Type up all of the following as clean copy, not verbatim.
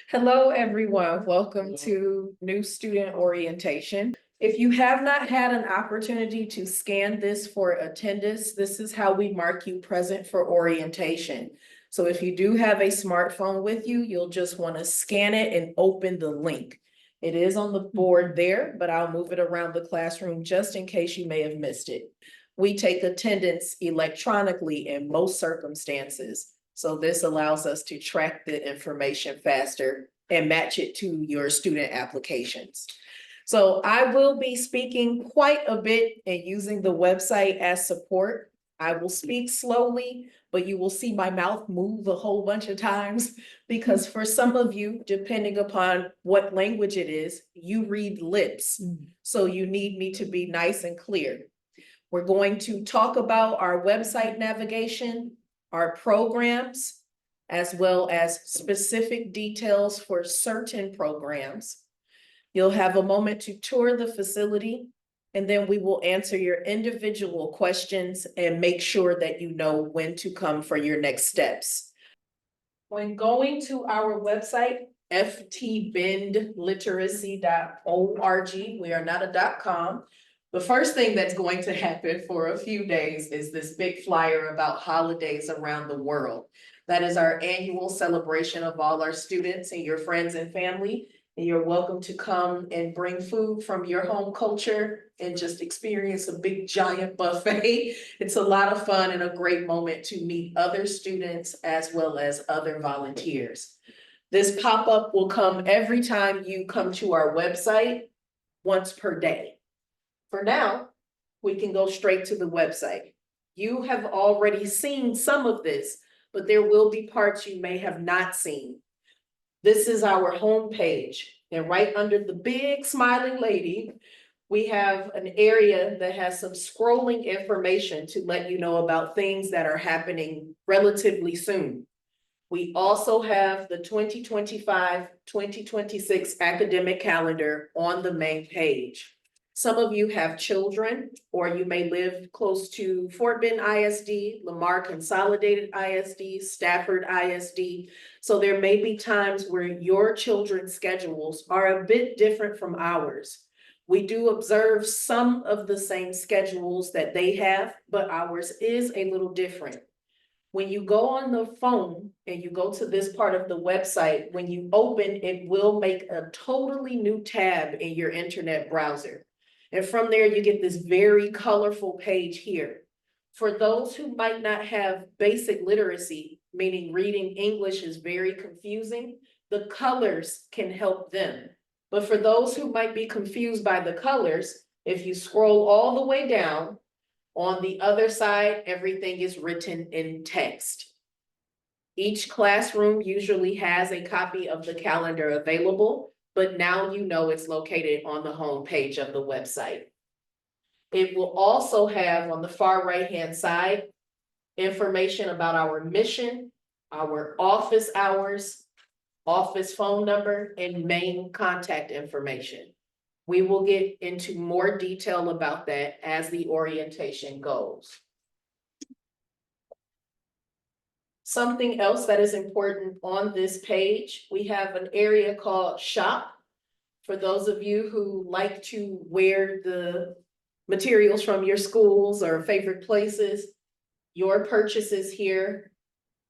Hello, everyone. Welcome to new student orientation. If you have not had an opportunity to scan this for attendance, this is how we mark you present for orientation. So if you do have a smartphone with you, you'll just want to scan it and open the link. It is on the board there, but I'll move it around the classroom just in case you may have missed it. We take attendance electronically in most circumstances. So this allows us to track the information faster and match it to your student applications. So I will be speaking quite a bit and using the website as support. I will speak slowly, but you will see my mouth move a whole bunch of times because for some of you, depending upon what language it is, you read lips. So you need me to be nice and clear. We're going to talk about our website navigation, our programs, as well as specific details for certain programs. You'll have a moment to tour the facility, and then we will answer your individual questions and make sure that you know when to come for your next steps. When going to our website, ftbendliteracy.org, we are not a .com. The first thing that's going to happen for a few days is this big flyer about holidays around the world. That is our annual celebration of all our students and your friends and family. And you're welcome to come and bring food from your home culture and just experience a big giant buffet. It's a lot of fun and a great moment to meet other students as well as other volunteers. This pop-up will come every time you come to our website, once per day. For now, we can go straight to the website. You have already seen some of this, but there will be parts you may have not seen. This is our home page, and right under the big smiling lady, we have an area that has some scrolling information to let you know about things that are happening relatively soon. We also have the 2025-2026 academic calendar on the main page. Some of you have children, or you may live close to Fort Bend ISD, Lamar Consolidated ISD, Stafford ISD. So there may be times where your children's schedules are a bit different from ours. We do observe some of the same schedules that they have, but ours is a little different. When you go on the phone and you go to this part of the website, when you open, it will make a totally new tab in your internet browser. And from there, you get this very colorful page here. For those who might not have basic literacy, meaning reading English is very confusing, the colors can help them. But for those who might be confused by the colors, if you scroll all the way down, on the other side, everything is written in text. Each classroom usually has a copy of the calendar available, but now you know it's located on the home page of the website. It will also have on the far right-hand side information about our mission, our office hours, office phone number, and main contact information. We will get into more detail about that as the orientation goes. Something else that is important on this page, we have an area called Shop. For those of you who like to wear the materials from your schools or favorite places, your purchases here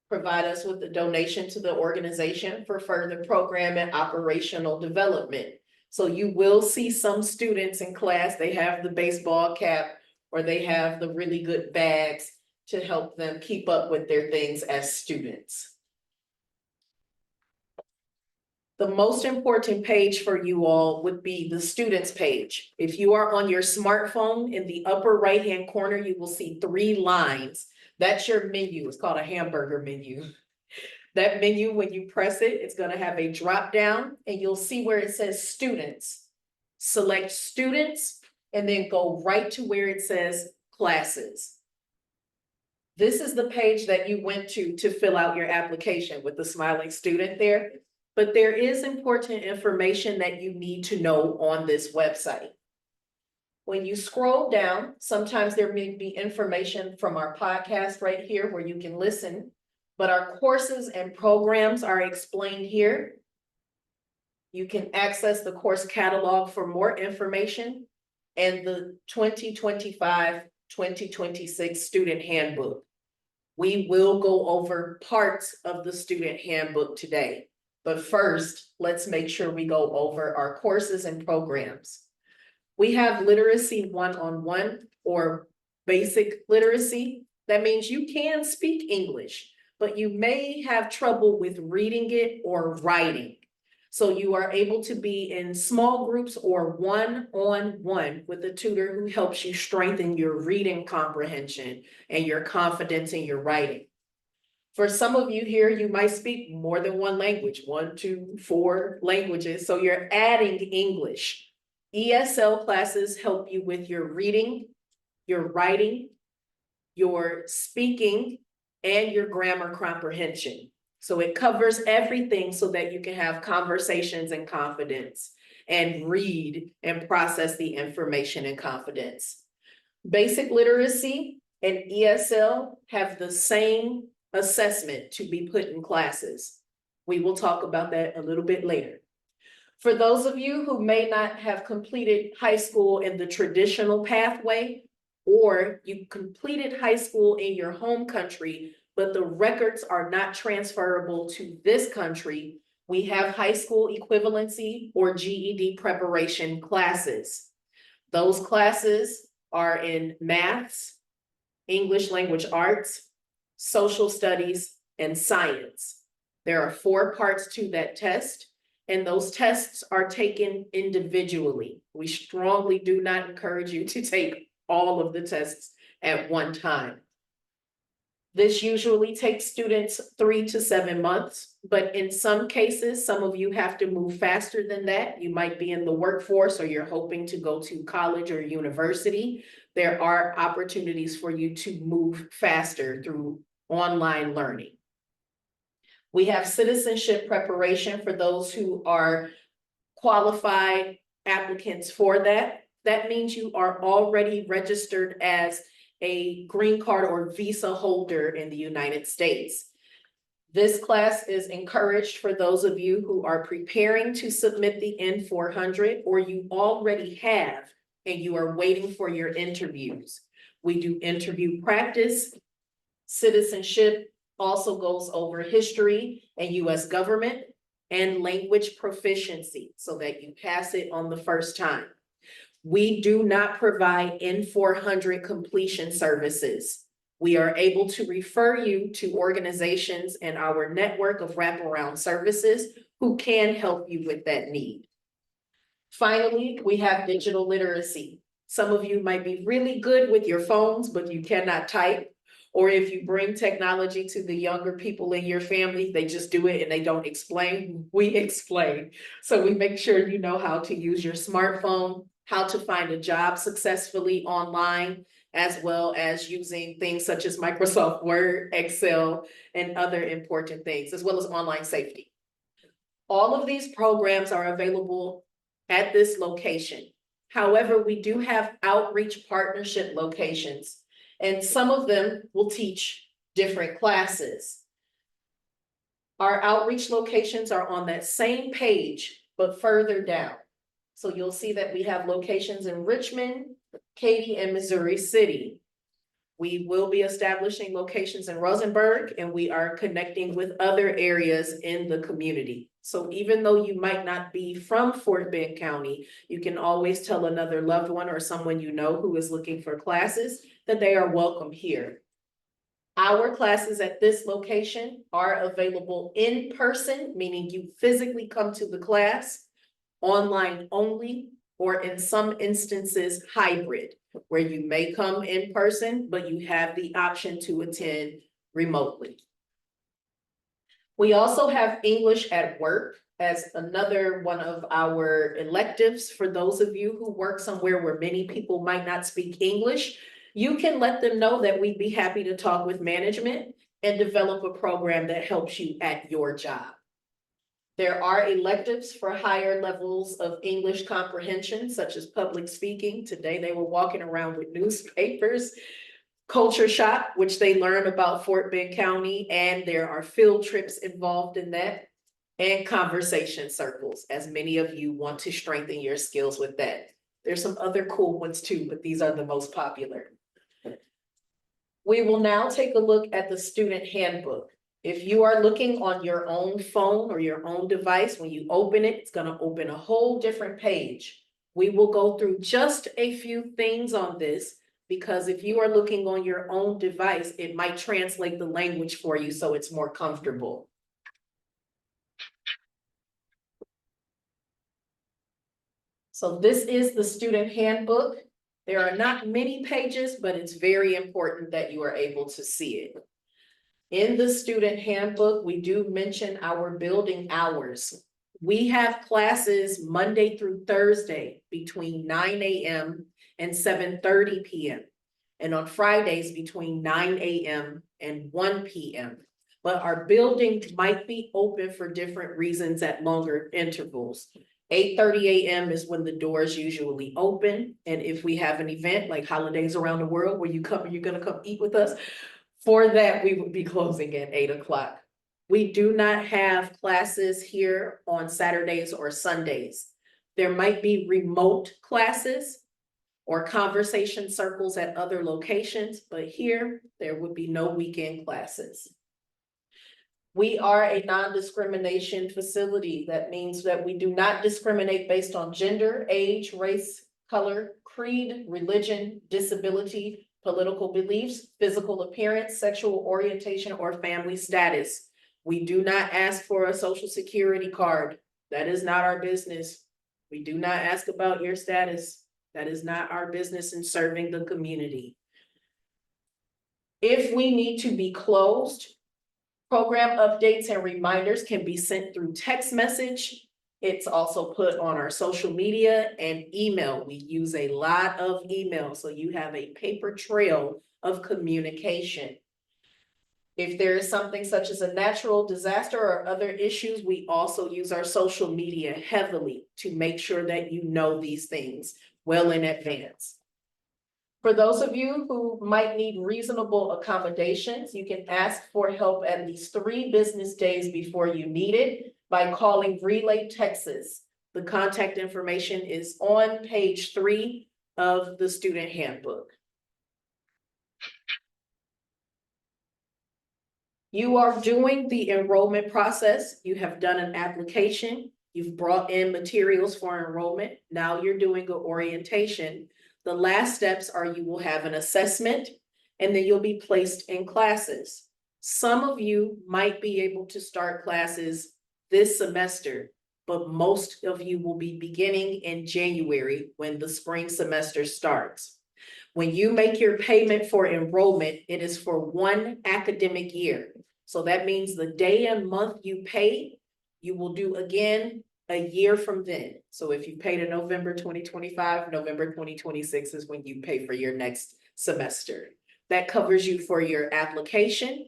provide us with a donation to the organization for further program and operational development. So you will see some students in class, they have the baseball cap or they have the really good bags to help them keep up with their things as students. The most important page for you all would be the students page. If you are on your smartphone, in the upper right-hand corner, you will see 3 lines. That's your menu. It's called a hamburger menu. That menu, when you press it, it's going to have a drop down and you'll see where it says students. Select students and then go right to where it says classes. This is the page that you went to fill out your application with the smiling student there. But there is important information that you need to know on this website. When you scroll down, sometimes there may be information from our podcast right here where you can listen, but our courses and programs are explained here. You can access the course catalog for more information and the 2025-2026 student handbook. We will go over parts of the student handbook today. But first, let's make sure we go over our courses and programs. We have literacy one-on-one or basic literacy. That means you can speak English, but you may have trouble with reading it or writing. So you are able to be in small groups or one-on-one with a tutor who helps you strengthen your reading comprehension and your confidence in your writing. For some of you here, you might speak more than one language, 1, 2, 4 languages, so you're adding English. ESL classes help you with your reading, your writing, your speaking, and your grammar comprehension. So it covers everything so that you can have conversations in confidence and read and process the information in confidence. Basic literacy and ESL have the same assessment to be put in classes. We will talk about that a little bit later. For those of you who may not have completed high school in the traditional pathway, or you completed high school in your home country, but the records are not transferable to this country, we have high school equivalency or GED preparation classes. Those classes are in maths, English language arts, social studies, and science. There are 4 parts to that test, and those tests are taken individually. We strongly do not encourage you to take all of the tests at one time. This usually takes students 3 to 7 months, but in some cases, some of you have to move faster than that. You might be in the workforce or you're hoping to go to college or university. There are opportunities for you to move faster through online learning. We have citizenship preparation for those who are qualified applicants for that. That means you are already registered as a green card or visa holder in the United States. This class is encouraged for those of you who are preparing to submit the N400 or you already have and you are waiting for your interviews. We do interview practice. Citizenship also goes over history and US government and language proficiency so that you pass it on the first time. We do not provide N400 completion services. We are able to refer you to organizations and our network of wraparound services who can help you with that need. Finally, we have digital literacy. Some of you might be really good with your phones, but you cannot type. Or if you bring technology to the younger people in your family, they just do it and they don't explain. We explain. So we make sure you know how to use your smartphone, how to find a job successfully online, as well as using things such as Microsoft Word, Excel, and other important things, as well as online safety. All of these programs are available at this location. However, we do have outreach partnership locations, and some of them will teach different classes. Our outreach locations are on that same page, but further down. So you'll see that we have locations in Richmond, Katy, and Missouri City. We will be establishing locations in Rosenberg, and we are connecting with other areas in the community. So even though you might not be from Fort Bend County, you can always tell another loved one or someone you know who is looking for classes that they are welcome here. Our classes at this location are available in person, meaning you physically come to the class, online only, or in some instances hybrid, where you may come in person, but you have the option to attend remotely. We also have English at Work as another one of our electives for those of you who work somewhere where many people might not speak English. You can let them know that we'd be happy to talk with management and develop a program that helps you at your job. There are electives for higher levels of English comprehension, such as public speaking. Today, they were walking around with newspapers. Culture Shock, which they learn about Fort Bend County, and there are field trips involved in that. and conversation circles, as many of you want to strengthen your skills with that. There's some other cool ones too, but these are the most popular. We will now take a look at the student handbook. If you are looking on your own phone or your own device, when you open it, it's gonna open a whole different page. We will go through just a few things on this, because if you are looking on your own device, it might translate the language for you so it's more comfortable. So this is the student handbook. There are not many pages, but it's very important that you are able to see it. In the student handbook, we do mention our building hours. We have classes Monday through Thursday between 9 a.m. and 7:30 p.m. and on Fridays between 9 a.m. and 1 p.m. But our building might be open for different reasons at longer intervals. 8:30 a.m. is when the doors usually open. And if we have an event like Holidays Around the World where you come and you're gonna come eat with us, for that, we would be closing at 8 o'clock. We do not have classes here on Saturdays or Sundays. There might be remote classes or conversation circles at other locations, but here there would be no weekend classes. We are a non-discrimination facility. That means that we do not discriminate based on gender, age, race, color, creed, religion, disability, political beliefs, physical appearance, sexual orientation, or family status. We do not ask for a social security card. That is not our business. We do not ask about your status. That is not our business in serving the community. If we need to be closed, program updates and reminders can be sent through text message. It's also put on our social media and email. We use a lot of email, so you have a paper trail of communication. If there is something such as a natural disaster or other issues, we also use our social media heavily to make sure that you know these things well in advance. For those of you who might need reasonable accommodations, you can ask for help at least 3 business days before you need it by calling Relay Texas. The contact information is on page 3 of the student handbook. You are doing the enrollment process. You have done an application. You've brought in materials for enrollment. Now you're doing an orientation. The last steps are you will have an assessment and then you'll be placed in classes. Some of you might be able to start classes this semester, but most of you will be beginning in January when the spring semester starts. When you make your payment for enrollment, it is for 1 academic year. So that means the day and month you pay, you will do again a year from then. So if you paid in November 2025, November 2026 is when you pay for your next semester. That covers you for your application,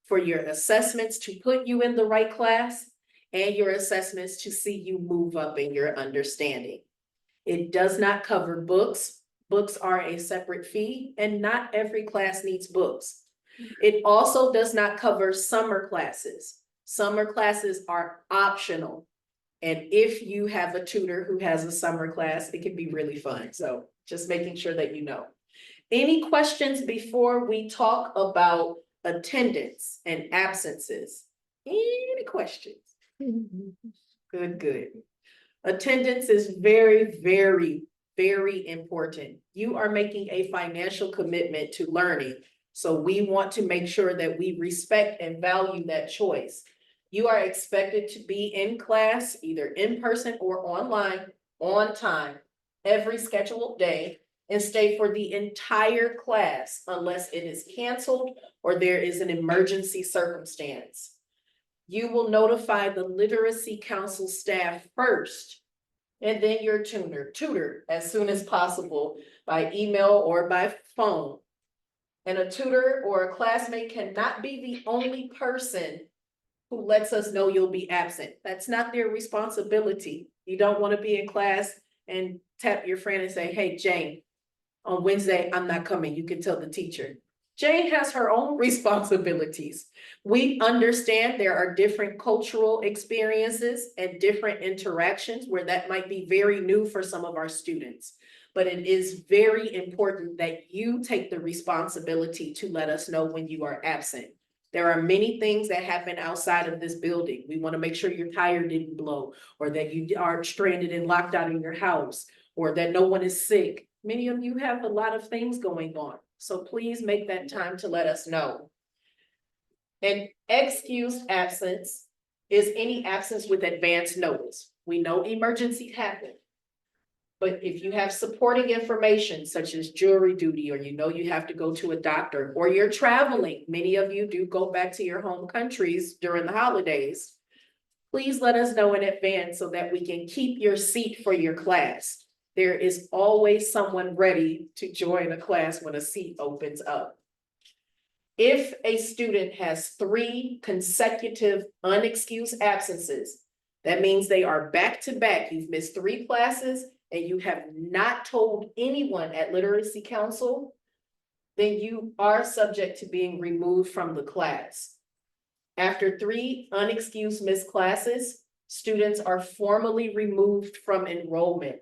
for your assessments to put you in the right class, and your assessments to see you move up in your understanding. It does not cover books. Books are a separate fee, and not every class needs books. It also does not cover summer classes. Summer classes are optional. And if you have a tutor who has a summer class, it can be really fun. So just making sure that you know. Any questions before we talk about attendance and absences? Any questions? Good, good. Attendance is very, very, very important. You are making a financial commitment to learning. So we want to make sure that we respect and value that choice. You are expected to be in class, either in person or online, on time, every scheduled day, and stay for the entire class unless it is canceled or there is an emergency circumstance. You will notify the literacy council staff first, and then your tutor as soon as possible by email or by phone. And a tutor or a classmate cannot be the only person who lets us know you'll be absent. That's not their responsibility. You don't want to be in class and tap your friend and say, hey, Jane, on Wednesday, I'm not coming. You can tell the teacher. Jane has her own responsibilities. We understand there are different cultural experiences and different interactions where that might be very new for some of our students. But it is very important that you take the responsibility to let us know when you are absent. There are many things that happen outside of this building. We want to make sure your tire didn't blow, or that you are stranded and locked out in your house, or that no one is sick. Many of you have a lot of things going on. So please make that time to let us know. An excused absence is any absence with advance notice. We know emergencies happen. But if you have supporting information such as jury duty, or you know you have to go to a doctor, or you're traveling, many of you do go back to your home countries during the holidays, please let us know in advance so that we can keep your seat for your class. There is always someone ready to join a class when a seat opens up. If a student has 3 consecutive unexcused absences, that means they are back to back. You've missed 3 classes and you have not told anyone at Literacy Council, then you are subject to being removed from the class. After 3 unexcused missed classes, students are formally removed from enrollment.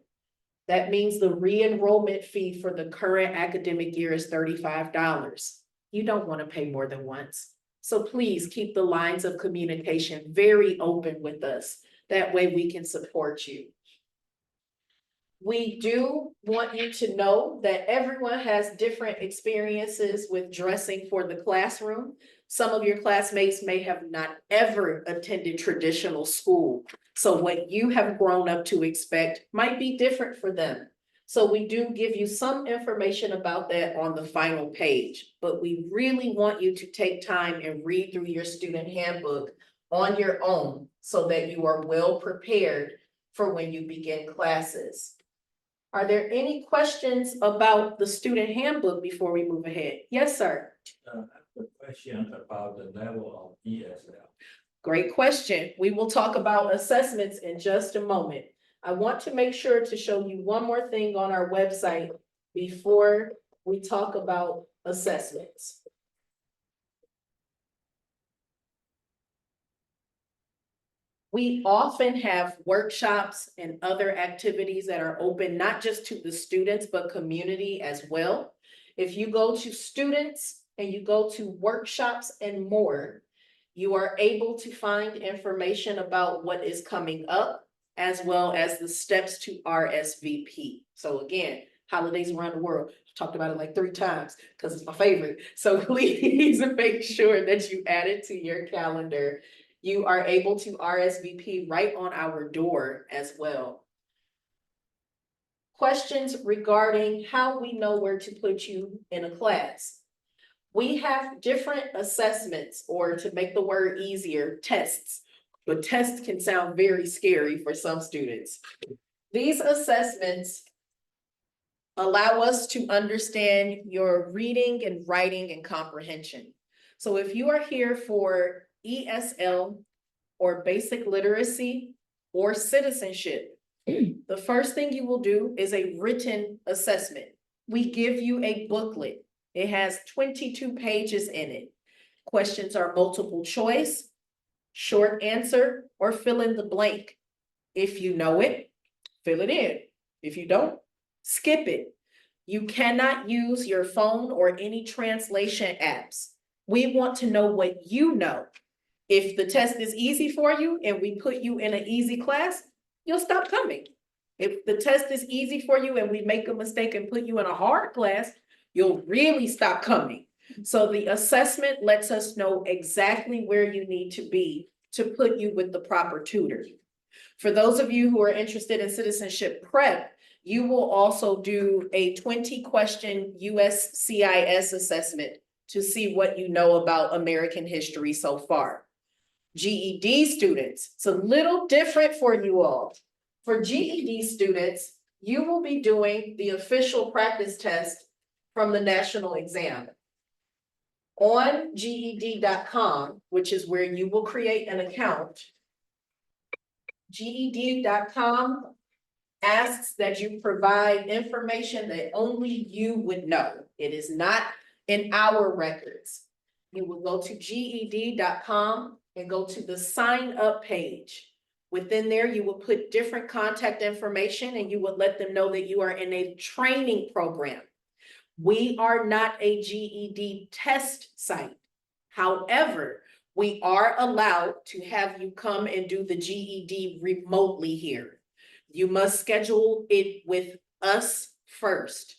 That means the re-enrollment fee for the current academic year is $35. You don't want to pay more than once. So please keep the lines of communication very open with us. That way we can support you. We do want you to know that everyone has different experiences with dressing for the classroom. Some of your classmates may have not ever attended traditional school. So what you have grown up to expect might be different for them. So we do give you some information about that on the final page, but we really want you to take time and read through your student handbook on your own so that you are well prepared for when you begin classes. Are there any questions about the student handbook before we move ahead? Yes, sir. I have a question about the level of ESL. Great question. We will talk about assessments in just a moment. I want to make sure to show you one more thing on our website before we talk about assessments. We often have workshops and other activities that are open, not just to the students, but community as well. If you go to students and you go to workshops and more, you are able to find information about what is coming up, as well as the steps to RSVP. So again, holidays around the world, I've talked about it like 3 times because it's my favorite. So please make sure that you add it to your calendar. You are able to RSVP right on our door as well. Questions regarding how we know where to put you in a class. We have different assessments, or to make the word easier, tests. But tests can sound very scary for some students. These assessments allow us to understand your reading and writing and comprehension. So if you are here for ESL or basic literacy or citizenship, the first thing you will do is a written assessment. We give you a booklet. It has 22 pages in it. Questions are multiple choice, short answer, or fill in the blank. If you know it, fill it in. If you don't, skip it. You cannot use your phone or any translation apps. We want to know what you know. If the test is easy for you and we put you in an easy class, you'll stop coming. If the test is easy for you and we make a mistake and put you in a hard class, you'll really stop coming. So the assessment lets us know exactly where you need to be to put you with the proper tutor. For those of you who are interested in citizenship prep, you will also do a 20-question USCIS assessment to see what you know about American history so far. GED students, it's a little different for you all. For GED students, you will be doing the official practice test from the national exam. On GED.com, which is where you will create an account, GED.com asks that you provide information that only you would know. It is not in our records. You will go to GED.com and go to the sign up page. Within there, you will put different contact information and you would let them know that you are in a training program. We are not a GED test site. However, we are allowed to have you come and do the GED remotely here. You must schedule it with us first.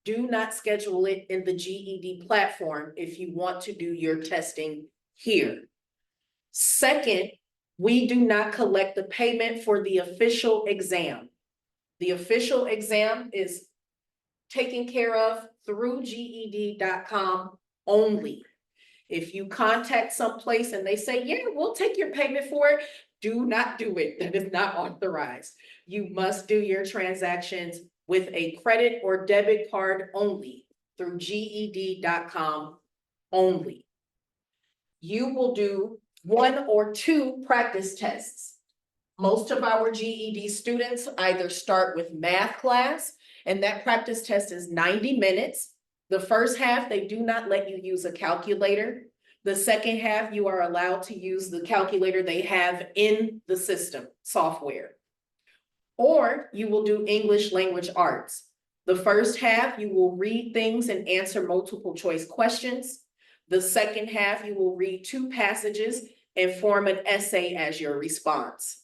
Do not schedule it in the GED platform if you want to do your testing here. Second, we do not collect the payment for the official exam. The official exam is taken care of through GED.com only. If you contact someplace and they say, yeah, we'll take your payment for it, do not do it. That is not authorized. You must do your transactions with a credit or debit card only through GED.com only. You will do 1 or 2 practice tests. Most of our GED students either start with math class, and that practice test is 90 minutes. The first half, they do not let you use a calculator. The second half, you are allowed to use the calculator they have in the system software. Or you will do English language arts. The first half, you will read things and answer multiple choice questions. The second half, you will read 2 passages and form an essay as your response.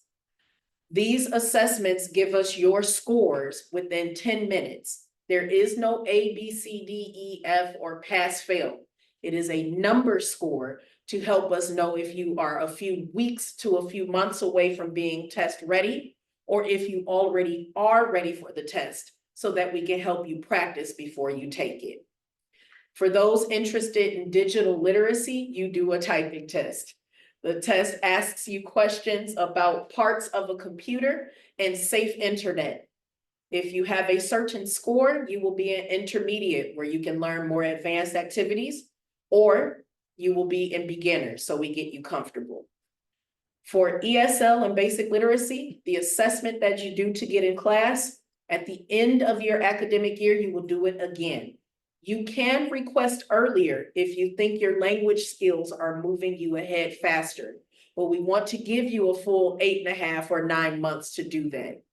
These assessments give us your scores within 10 minutes. There is no A, B, C, D, E, F, or pass, fail. It is a number score to help us know if you are a few weeks to a few months away from being test ready, or if you already are ready for the test, so that we can help you practice before you take it. For those interested in digital literacy, you do a typing test. The test asks you questions about parts of a computer and safe internet. If you have a certain score, you will be an intermediate where you can learn more advanced activities, or you will be in beginner, so we get you comfortable. For ESL and basic literacy, the assessment that you do to get in class, at the end of your academic year, you will do it again. You can request earlier if you think your language skills are moving you ahead faster, but we want to give you a full 8.5 or 9 months to do that.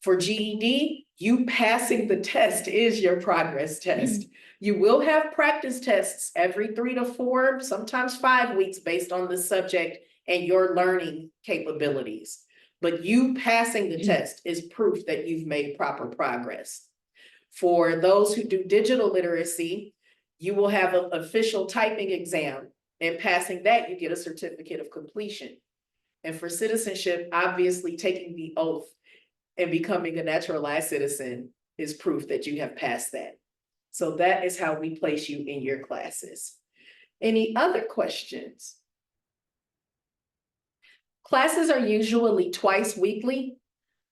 For GED, you passing the test is your progress test. You will have practice tests every 3 to 4, sometimes 5 weeks based on the subject and your learning capabilities. But you passing the test is proof that you've made proper progress. For those who do digital literacy, you will have an official typing exam, and passing that, you get a certificate of completion. And for citizenship, obviously taking the oath and becoming a naturalized citizen is proof that you have passed that. So that is how we place you in your classes. Any other questions? Classes are usually twice weekly,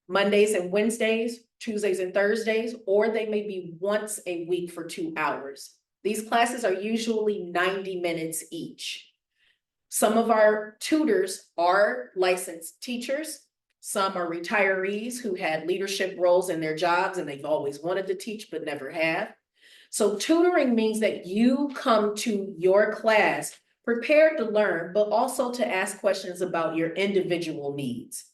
Mondays and Wednesdays, Tuesdays and Thursdays, or they may be once a week for 2 hours. These classes are usually 90 minutes each. Some of our tutors are licensed teachers. Some are retirees who had leadership roles in their jobs and they've always wanted to teach but never have. So tutoring means that you come to your class prepared to learn, but also to ask questions about your individual needs.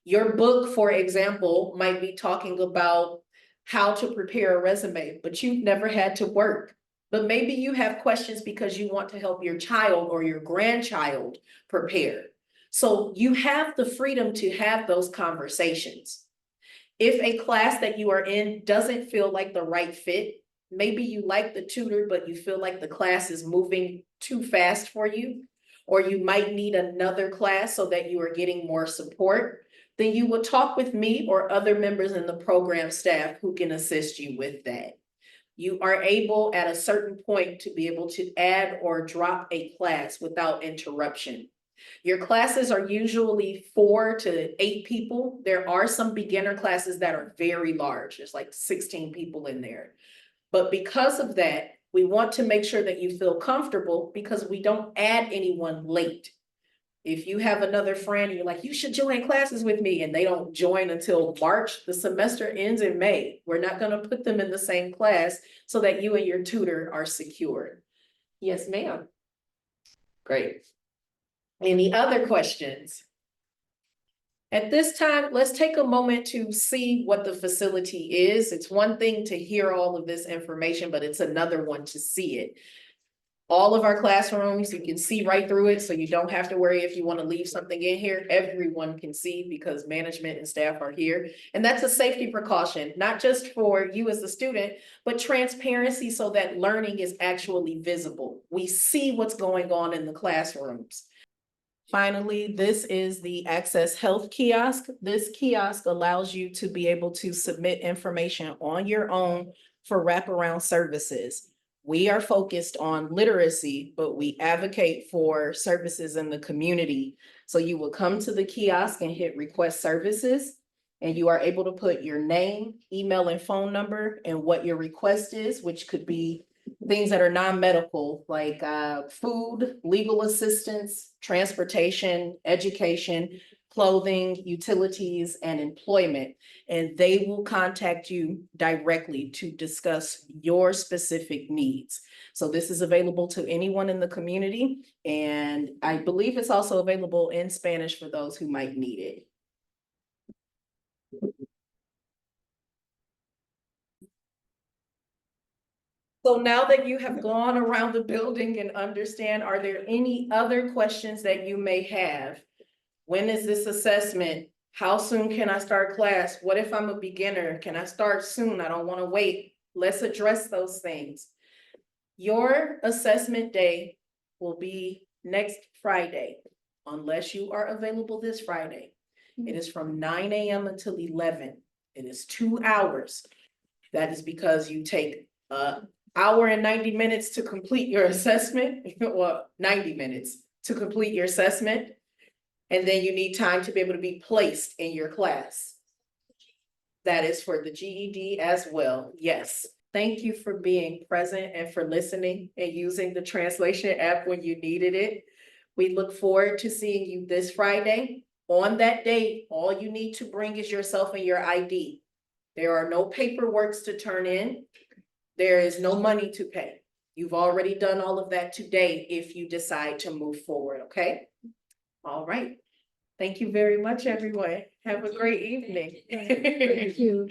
Your book, for example, might be talking about how to prepare a resume, but you've never had to work. But maybe you have questions because you want to help your child or your grandchild prepare. So you have the freedom to have those conversations. If a class that you are in doesn't feel like the right fit, maybe you like the tutor, but you feel like the class is moving too fast for you, or you might need another class so that you are getting more support, then you would talk with me or other members in the program staff who can assist you with that. You are able at a certain point to be able to add or drop a class without interruption. Your classes are usually 4 to 8 people. There are some beginner classes that are very large. There's like 16 people in there. But because of that, we want to make sure that you feel comfortable because we don't add anyone late. If you have another friend and you're like, you should join classes with me, and they don't join until March, the semester ends in May. We're not gonna put them in the same class so that you and your tutor are secured. Yes, ma'am. Great. Any other questions? At this time, let's take a moment to see what the facility is. It's one thing to hear all of this information, but it's another one to see it. All of our classrooms, you can see right through it, so you don't have to worry if you want to leave something in here. Everyone can see because management and staff are here. And that's a safety precaution, not just for you as the student, but transparency so that learning is actually visible. We see what's going on in the classrooms. Finally, this is the Access Health Kiosk. This kiosk allows you to be able to submit information on your own for wraparound services. We are focused on literacy, but we advocate for services in the community. So you will come to the kiosk and hit request services, and you are able to put your name, email, and phone number and what your request is, which could be things that are non-medical, like food, legal assistance, transportation, education, clothing, utilities, and employment. And they will contact you directly to discuss your specific needs. So this is available to anyone in the community, and I believe it's also available in Spanish for those who might need it. So now that you have gone around the building and understand, are there any other questions that you may have? When is this assessment? How soon can I start class? What if I'm a beginner? Can I start soon? I don't want to wait. Let's address those things. Your assessment day will be next Friday, unless you are available this Friday. It is from 9 a.m. until 11. It is 2 hours. That is because you take hour and 90 minutes to complete your assessment, or 90 minutes to complete your assessment. And then you need time to be able to be placed in your class. That is for the GED as well, yes. Thank you for being present and for listening and using the translation app when you needed it. We look forward to seeing you this Friday. On that day, all you need to bring is yourself and your ID. There are no paperworks to turn in. There is no money to pay. You've already done all of that today if you decide to move forward, okay? All right. Thank you very much, everyone. Have a great evening. Thank you.